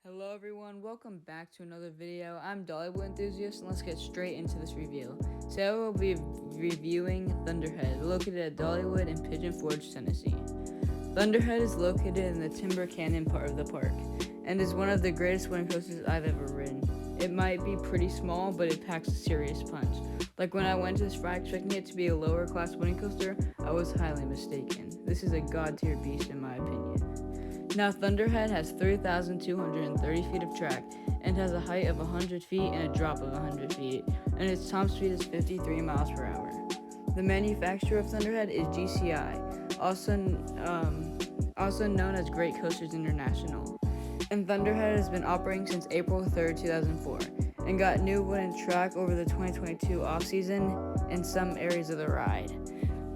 Hello everyone, welcome back to another video. I'm Dollywood enthusiast and let's get straight into this review. Today we'll be reviewing Thunderhead, located at Dollywood in Pigeon Forge, Tennessee. Thunderhead is located in the Timber Canyon part of the park and is one of the greatest winter coasters I've ever ridden. It might be pretty small, but it packs a serious punch. Like when I went to this ride expecting it to be a lower class winter coaster, I was highly mistaken. This is a god tier beast in my opinion. Now, Thunderhead has 3,230 feet of track and has a height of 100 feet and a drop of 100 feet, and its top speed is 53 miles per hour. The manufacturer of Thunderhead is GCI, also known as Great Coasters International. And Thunderhead has been operating since April 3rd, 2004, and got new wooden track over the 2022 off-season in some areas of the ride,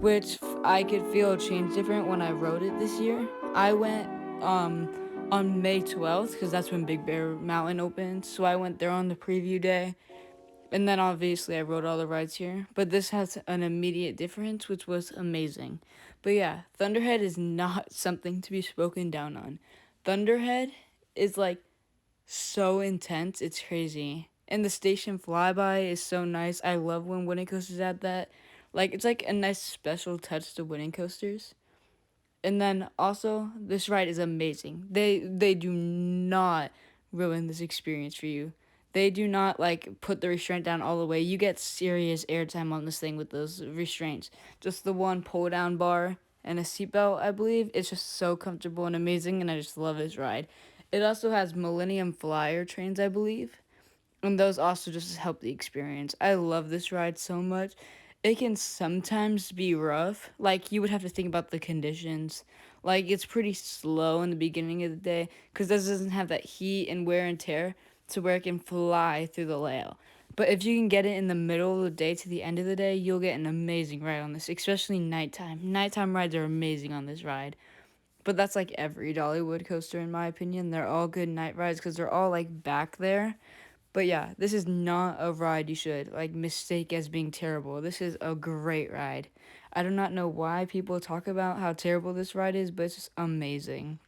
which I could feel changed different when I rode it this year. I went on May 12th because that's when Big Bear Mountain opened, so I went there on the preview day, and then obviously I rode all the rides here. But this has an immediate difference, which was amazing. But yeah, Thunderhead is not something to be spoken down on. Thunderhead is like so intense, it's crazy. And the station flyby is so nice. I love when winning coasters add that. Like it's like a nice special touch to winning coasters. And then also, this ride is amazing. They do not ruin this experience for you. They do not like put the restraint down all the way. You get serious airtime on this thing with those restraints. Just the one pull down bar and a seatbelt, I believe. It's just so comfortable and amazing, and I just love this ride. It also has Millennium Flyer trains, I believe, and those also just help the experience. I love this ride so much. It can sometimes be rough. Like, you would have to think about the conditions. Like, it's pretty slow in the beginning of the day because this doesn't have that heat and wear and tear to where it can fly through the layout. But if you can get it in the middle of the day to the end of the day, you'll get an amazing ride on this, especially nighttime. Nighttime rides are amazing on this ride. But that's like every Dollywood coaster, in my opinion. They're all good night rides because they're all like back there. But yeah, this is not a ride you should like mistake as being terrible. This is a great ride. I do not know why people talk about how terrible this ride is, but it's just amazing.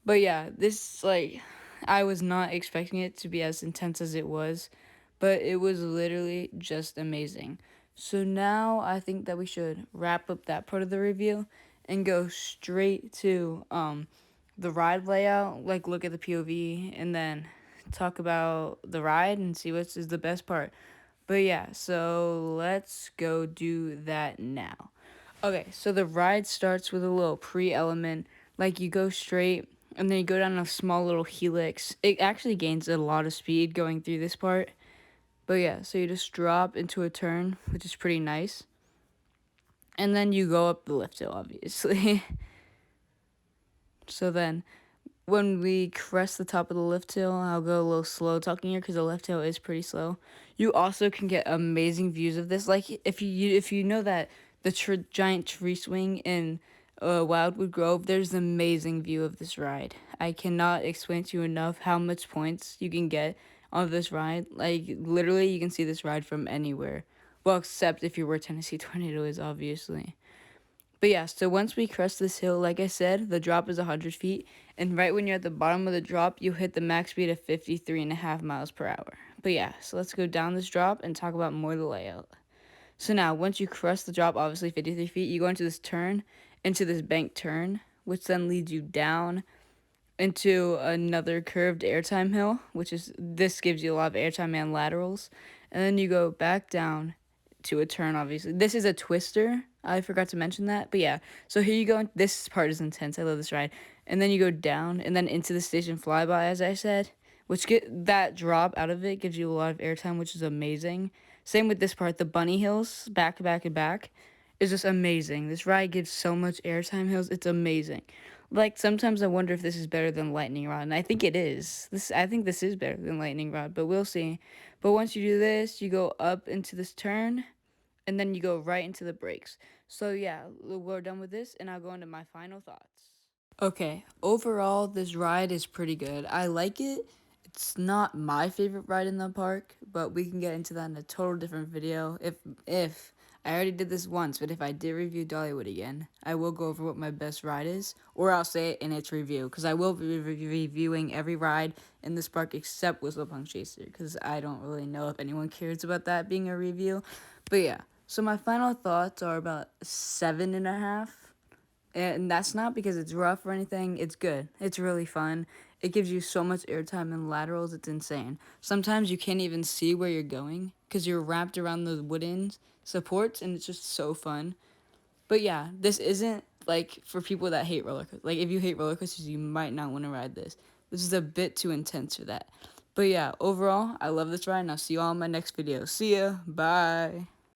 But yeah, this like I was not expecting it to be as intense as it was, but it was literally just amazing. So now I think that we should wrap up that part of the review and go straight to the ride layout, like look at the POV and then talk about the ride and see which is the best part. But yeah, so let's go do that now. Okay, so the ride starts with a little pre-element, like you go straight and then you go down a small little helix. It actually gains a lot of speed going through this part. But yeah, so you just drop into a turn, which is pretty nice. And then you go up the lift hill, obviously. So then when we crest the top of the lift hill, I'll go a little slow talking here because the lift hill is pretty slow. You also can get amazing views of this. Like if you know that the giant tree swing in Wildwood Grove, there's an amazing view of this ride. I cannot explain to you enough how much points you can get on this ride. Like literally, you can see this ride from anywhere. Well, except if you're where Tennessee Tornado is, obviously. But yeah, so once we crest this hill, like I said, the drop is 100 feet. And right when you're at the bottom of the drop, you hit the max speed of 53.5 miles per hour. But yeah, so let's go down this drop and talk about more of the layout. So now, once you crest the drop, obviously 53 feet, you go into this turn, into this bank turn, which then leads you down into another curved airtime hill, this gives you a lot of airtime and laterals. And then you go back down to a turn, obviously. This is a twister. I forgot to mention that. But yeah, so here you go. This part is intense. I love this ride. And then you go down and then into the station flyby, as I said, which get that drop out of it gives you a lot of airtime, which is amazing. Same with this part, the bunny hills, back to back and back, is just amazing. This ride gives so much airtime hills. It's amazing. Like sometimes I wonder if this is better than lightning rod, and I think it is. I think this is better than lightning rod, but we'll see. But once you do this, you go up into this turn, and then you go right into the brakes. So yeah, we're done with this, and I'll go into my final thoughts. Okay, overall, this ride is pretty good. I like it. It's not my favorite ride in the park, but we can get into that in a total different video if I already did this once, but if I did review Dollywood again, I will go over what my best ride is, or I'll say it in its review, because I will be reviewing every ride in this park except Whistlepunk Chaser, because I don't really know if anyone cares about that being a review. But yeah, so my final thoughts are about 7.5. And that's not because it's rough or anything. It's good. It's really fun. It gives you so much airtime in laterals. It's insane. Sometimes you can't even see where you're going because you're wrapped around those wooden supports, and it's just so fun. But yeah, this isn't like for people that hate roller coasters. Like if you hate roller coasters, you might not want to ride this. This is a bit too intense for that. But yeah, overall, I love this ride, and I'll see you all in my next video. See ya. Bye.